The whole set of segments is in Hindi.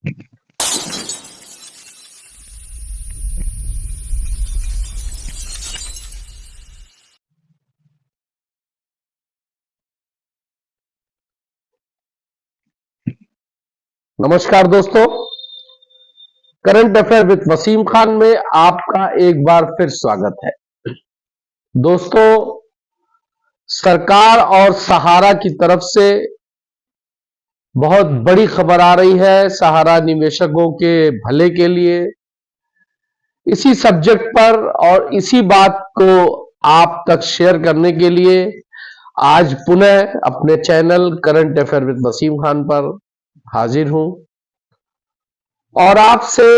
नमस्कार दोस्तों, current affair with Waseem Khan में आपका एक बार फिर स्वागत है। दोस्तों, सरकार और सहारा की तरफ से बहुत बड़ी खबर आ रही है सहारा निवेशकों के भले के लिए। इसी सब्जेक्ट पर और इसी बात को आप तक शेयर करने के लिए आज पुनः अपने channel current affair with Waseem Khan पर हाजिर हूं और आपसे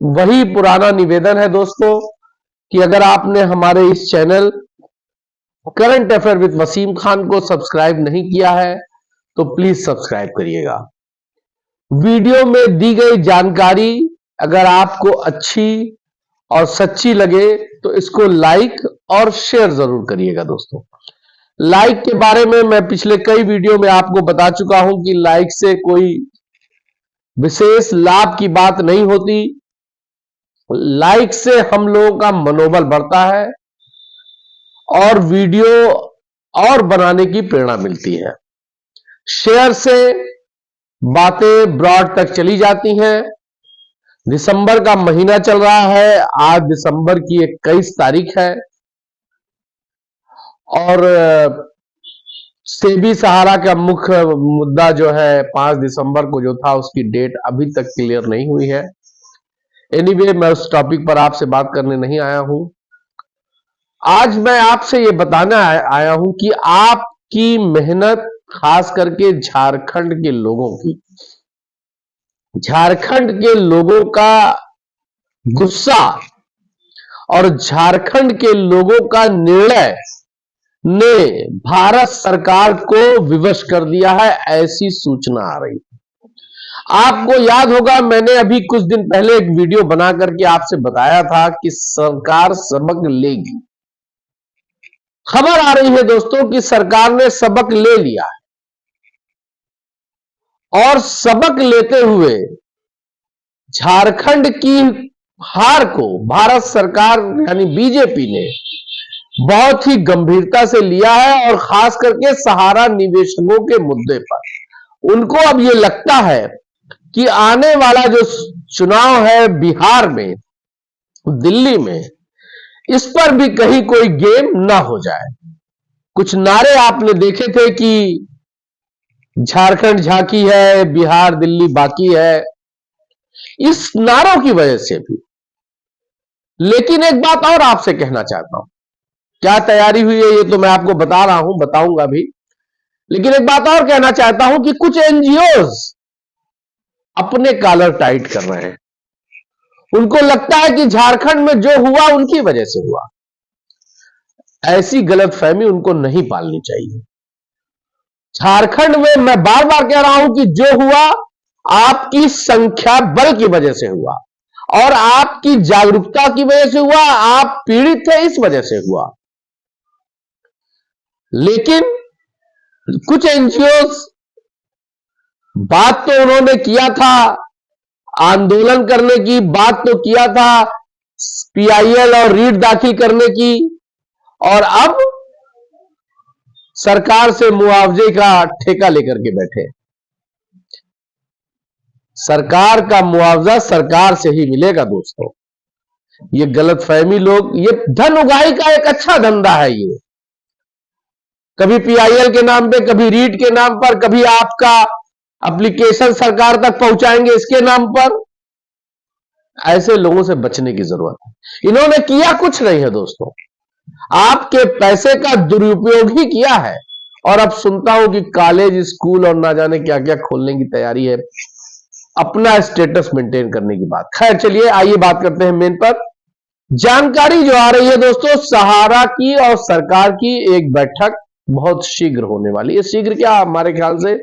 वही पुराना निवेदन है दोस्तों कि अगर आपने हमारे इस channel current affair with Waseem Khan को सब्सक्राइब नहीं किया है तो प्लीज सब्सक्राइब करिएगा। वीडियो में दी गई जानकारी अगर आपको अच्छी और सच्ची लगे तो इसको लाइक और शेयर जरूर करिएगा। दोस्तों, लाइक के बारे में मैं पिछले कई वीडियो में आपको बता चुका हूं कि लाइक से कोई विशेष लाभ की बात नहीं होती। लाइक से हम लोगों का मनोबल बढ़ता है और वीडियो और बनाने की प्रेरणा मिलती है। शेयर से बातें ब्रॉड तक चली जाती हैं। दिसंबर का महीना चल रहा है, आज दिसंबर की 21 तारीख है और सेबी सहारा का मुख्य मुद्दा जो है 5 दिसंबर को जो था उसकी डेट अभी तक क्लियर नहीं हुई है। एनीवे, मैं उस टॉपिक पर आपसे बात करने नहीं आया हूं। आज मैं आपसे ये बताना आया हूं कि आपकी मेहनत, खास करके झारखंड के लोगों की, झारखंड के लोगों का गुस्सा और झारखंड के लोगों का निर्णय ने भारत सरकार को विवश कर दिया है, ऐसी सूचना आ रही है। आपको याद होगा, मैंने अभी कुछ दिन पहले एक वीडियो बना करके आपसे बताया था कि सरकार सबक लेगी। खबर आ रही है दोस्तों कि सरकार ने सबक ले लिया है और सबक लेते हुए झारखंड की हार को भारत सरकार यानी बीजेपी ने बहुत ही गंभीरता से लिया है और खास करके सहारा निवेशकों के मुद्दे पर उनको अब यह लगता है कि आने वाला जो चुनाव है बिहार में, दिल्ली में, इस पर भी कहीं कोई गेम ना हो जाए। कुछ नारे आपने देखे थे कि झारखंड झांकी है, बिहार दिल्ली बाकी है, इस नारों की वजह से भी। लेकिन एक बात और आपसे कहना चाहता हूं, क्या तैयारी हुई है ये तो मैं आपको बता रहा हूं, बताऊंगा भी, लेकिन एक बात और कहना चाहता हूं कि कुछ एनजीओज अपने कॉलर टाइट कर रहे हैं। उनको लगता है कि झारखंड में जो हुआ उनकी वजह से हुआ। ऐसी गलतफहमी उनको नहीं पालनी चाहिए। झारखंड में मैं बार बार कह रहा हूं कि जो हुआ आपकी संख्या बल की वजह से हुआ और आपकी जागरूकता की वजह से हुआ। आप पीड़ित थे, इस वजह से हुआ। लेकिन कुछ एनजीओ, बात तो उन्होंने किया था, आंदोलन करने की बात तो किया था, पीआईएल और रीट दाखिल करने की, और अब सरकार से मुआवजे का ठेका लेकर के बैठे। सरकार का मुआवजा सरकार से ही मिलेगा दोस्तों। ये गलतफहमी लोग, ये धन उगाही का एक अच्छा धंधा है। ये कभी पीआईएल के नाम पे, कभी रीट के नाम पर, कभी आपका एप्लीकेशन सरकार तक पहुंचाएंगे इसके नाम पर। ऐसे लोगों से बचने की जरूरत है। इन्होंने किया कुछ नहीं है दोस्तों, आपके पैसे का दुरुपयोग ही किया है। और अब सुनता हूं कि कॉलेज, स्कूल और ना जाने क्या क्या खोलने की तैयारी है, अपना स्टेटस मेंटेन करने की बात। खैर, चलिए आइए बात करते हैं मेन पर। जानकारी जो आ रही है दोस्तों, सहारा की और सरकार की एक बैठक बहुत शीघ्र होने वाली है। शीघ्र क्या, हमारे ख्याल से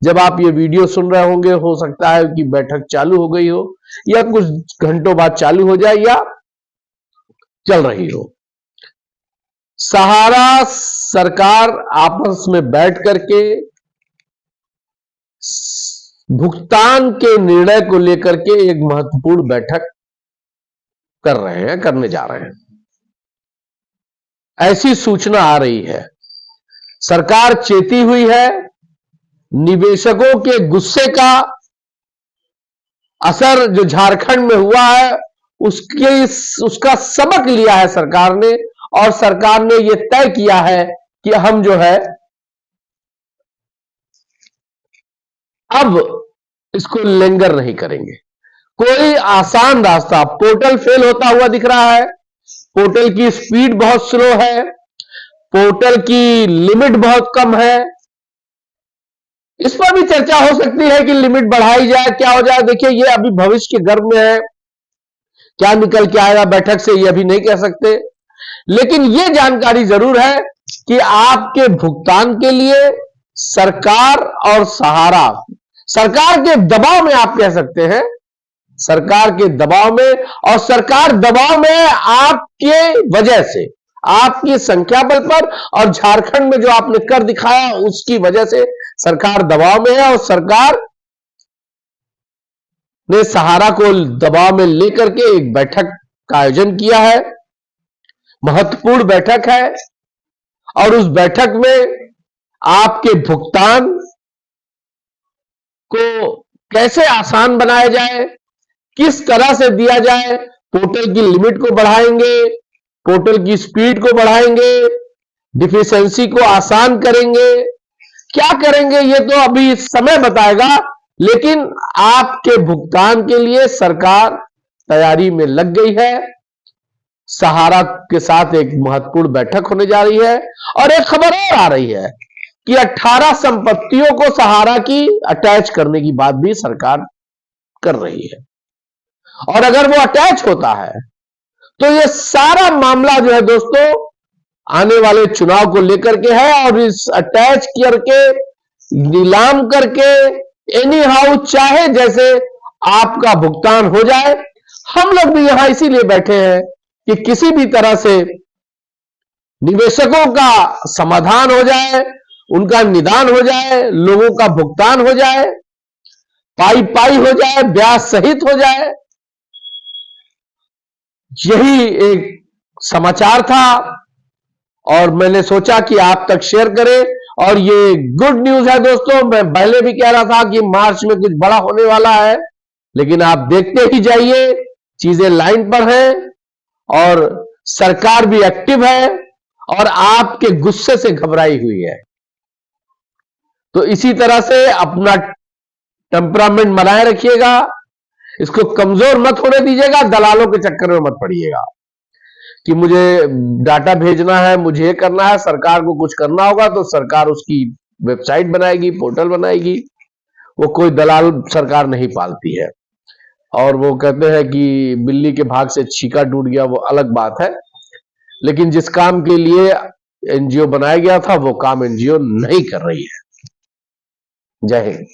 जब आप ये वीडियो सुन रहे होंगे हो सकता है कि बैठक चालू हो गई हो या कुछ घंटों बाद चालू हो जाए या चल रही हो। सहारा सरकार आपस में बैठ करके भुगतान के निर्णय को लेकर के एक महत्वपूर्ण बैठक करने जा रहे हैं, ऐसी सूचना आ रही है। सरकार चेती हुई है, निवेशकों के गुस्से का असर जो झारखंड में हुआ है उसका सबक लिया है सरकार ने, और सरकार ने यह तय किया है कि हम जो है अब इसको लेंगर नहीं करेंगे। कोई आसान रास्ता, पोर्टल फेल होता हुआ दिख रहा है, पोर्टल की स्पीड बहुत स्लो है, पोर्टल की लिमिट बहुत कम है। इस पर भी चर्चा हो सकती है कि लिमिट बढ़ाई जाए, क्या हो जाए। देखिए, ये अभी भविष्य के गर्भ में है, क्या निकल के आएगा बैठक से ये अभी नहीं कह सकते, लेकिन ये जानकारी जरूर है कि आपके भुगतान के लिए सरकार और सहारा, सरकार के दबाव में आप कह सकते हैं, सरकार के दबाव में, और सरकार दबाव में आपके वजह से, आपकी संख्या बल पर और झारखंड में जो आपने कर दिखाया उसकी वजह से सरकार दबाव में है, और सरकार ने सहारा को दबाव में लेकर के एक बैठक का आयोजन किया है। महत्वपूर्ण बैठक है, और उस बैठक में आपके भुगतान को कैसे आसान बनाया जाए, किस तरह से दिया जाए, पोर्टल की लिमिट को बढ़ाएंगे, पोर्टल की स्पीड को बढ़ाएंगे, डिफिशियंसी को आसान करेंगे, क्या करेंगे ये तो अभी समय बताएगा, लेकिन आपके भुगतान के लिए सरकार तैयारी में लग गई है। सहारा के साथ एक महत्वपूर्ण बैठक होने जा रही है, और एक खबर और आ रही है कि 18 संपत्तियों को सहारा की अटैच करने की बात भी सरकार कर रही है। और अगर वो अटैच होता है तो ये सारा मामला जो है दोस्तों आने वाले चुनाव को लेकर के है, और इस अटैच करके नीलाम करके एनी हाउ चाहे जैसे आपका भुगतान हो जाए। हम लोग भी यहां इसीलिए बैठे हैं कि किसी भी तरह से निवेशकों का समाधान हो जाए, उनका निदान हो जाए, लोगों का भुगतान हो जाए, पाई पाई हो जाए, ब्याज सहित हो जाए। यही एक समाचार था, और मैंने सोचा कि आप तक शेयर करें। और ये गुड न्यूज है दोस्तों। मैं पहले भी कह रहा था कि मार्च में कुछ बड़ा होने वाला है, लेकिन आप देखते ही जाइए, चीजें लाइन पर हैं, और सरकार भी एक्टिव है, और आपके गुस्से से घबराई हुई है। तो इसी तरह से अपना टेम्परामेंट बनाए रखिएगा, इसको कमजोर मत होने दीजिएगा, दलालों के चक्कर में मत पड़िएगा कि मुझे डाटा भेजना है, मुझे ये करना है। सरकार को कुछ करना होगा तो सरकार उसकी वेबसाइट बनाएगी, पोर्टल बनाएगी। वो कोई दलाल सरकार नहीं पालती है। और वो कहते हैं कि बिल्ली के भाग से छीका टूट गया, वो अलग बात है, लेकिन जिस काम के लिए एनजीओ बनाया गया था वो काम एनजीओ नहीं कर रही है। जय हिंद।